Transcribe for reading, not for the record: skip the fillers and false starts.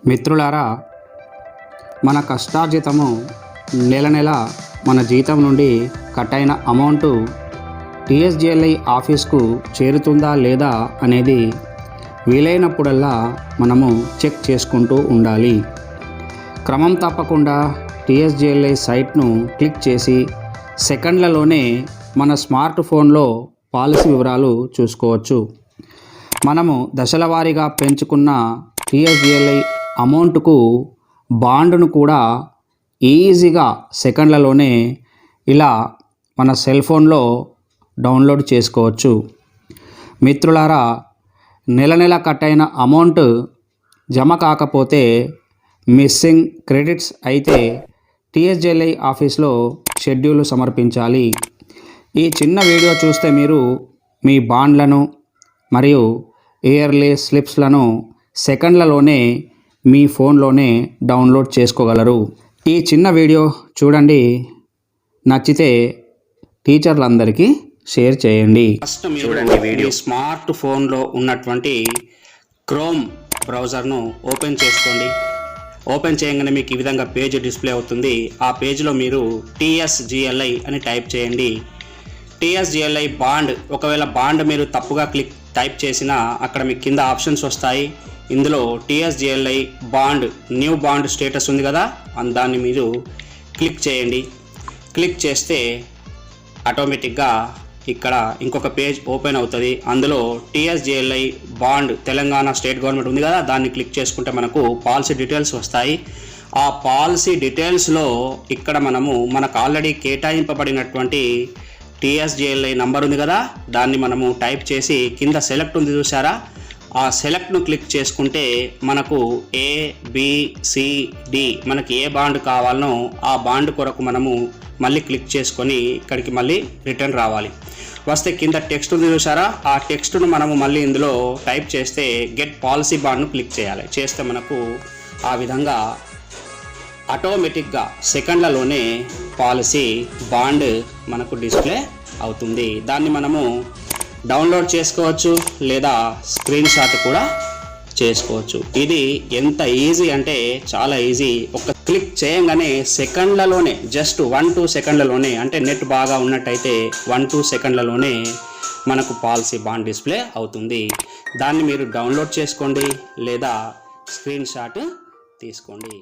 మిత్రులారా, మన కష్టార్జితము నెల నెల మన జీతం నుండి కట్ అయిన అమౌంట్ టీఎస్జీఎల్ఐ ఆఫీస్కు చేరుతుందా లేదా అనేది వీలైనప్పుడల్లా మనము చెక్ చేసుకుంటూ ఉండాలి. క్రమం తప్పకుండా టీఎస్జీఎల్ఐ సైట్ను క్లిక్ చేసి సెకండ్లలోనే మన స్మార్ట్ ఫోన్లో పాలసీ వివరాలు చూసుకోవచ్చు. మనము దశల వారీగా పెంచుకున్న టీఎస్జీఎల్ఐ అమౌంట్కు బాండ్ను కూడా ఈజీగా సెకండ్లలోనే ఇలా మన సెల్ ఫోన్లో డౌన్లోడ్ చేసుకోవచ్చు. మిత్రులారా, నెల నెల కట్ అయిన అమౌంట్ జమ కాకపోతే మిస్సింగ్ క్రెడిట్స్ అయితే టీఎస్జీఎల్ఐ ఆఫీస్లో షెడ్యూల్ సమర్పించాలి. ఈ చిన్న వీడియో చూస్తే మీరు మీ బాండ్లను మరియు ఇయర్లీ స్లిప్స్లను సెకండ్లలోనే మీ ఫోన్లోనే డౌన్లోడ్ చేసుకోగలరు. ఈ చిన్న వీడియో చూడండి, నచ్చితే టీచర్లందరికీ షేర్ చేయండి. ఫస్ట్ చూడండి వీడియో. స్మార్ట్ ఫోన్లో ఉన్నటువంటి క్రోమ్ బ్రౌజర్ను ఓపెన్ చేసుకోండి. ఓపెన్ చేయగానే మీకు ఈ విధంగా పేజ్ డిస్ప్లే అవుతుంది. ఆ పేజ్లో మీరు టీఎస్జీఎల్ఐ అని టైప్ చేయండి. టీఎస్జీఎల్ఐ బాండ్, ఒకవేళ బాండ్ మీరు తప్పుగా టైప్ చేసినా అక్కడ మీకు కింద ఆప్షన్స్ వస్తాయి. ఇందులో టీఎస్జీఎల్ఐ బాండ్ న్యూ బాండ్ స్టేటస్ ఉంది కదా, దాన్ని మీరు క్లిక్ చేయండి. క్లిక్ చేస్తే ఆటోమేటిక్గా ఇక్కడ ఇంకొక పేజ్ ఓపెన్ అవుతుంది. అందులో టీఎస్జీఎల్ఐ బాండ్ తెలంగాణ స్టేట్ గవర్నమెంట్ ఉంది కదా, దాన్ని క్లిక్ చేసుకుంటే మనకు పాలసీ డీటెయిల్స్ వస్తాయి. ఆ పాలసీ డీటెయిల్స్లో ఇక్కడ మనకు ఆల్రెడీ కేటాయింపబడినటువంటి టీఎస్జీఎల్ఐ నంబర్ ఉంది కదా, దాన్ని మనము టైప్ చేసి కింద సెలెక్ట్ ఉంది చూసారా, ఆ సెలెక్ట్ను క్లిక్ చేసుకుంటే మనకు ABCD మనకి ఏ బాండ్ కావాలనో ఆ బాండ్ కొరకు మనము మళ్ళీ క్లిక్ చేసుకొని ఇక్కడికి మళ్ళీ రిటర్న్ రావాలి. వస్తే కింద టెక్స్ట్ ఉంది చూసారా, ఆ టెక్స్ట్ను మనము మళ్ళీ ఇందులో టైప్ చేస్తే గెట్ పాలసీ బాండ్ను క్లిక్ చేయాలి. చేస్తే మనకు ఆ విధంగా ఆటోమేటిక్గా సెకండ్లలోనే పాలసీ బాండ్ మనకు డిస్ప్లే అవుతుంది. దాన్ని మనము డౌన్లోడ్ చేసుకోవచ్చు లేదా స్క్రీన్ షాట్ కూడా చేసుకోవచ్చు. ఇది ఎంత ఈజీ అంటే చాలా ఈజీ. ఒక క్లిక్ చేయగానే సెకండ్లలోనే, జస్ట్ 1-2 సెకండ్లలోనే, అంటే నెట్ బాగా ఉన్నట్టయితే 1-2 సెకండ్లలోనే మనకు పాలసీ బాండ్ డిస్ప్లే అవుతుంది. దాన్ని మీరు డౌన్లోడ్ చేసుకోండి లేదా స్క్రీన్ షాట్ తీసుకోండి.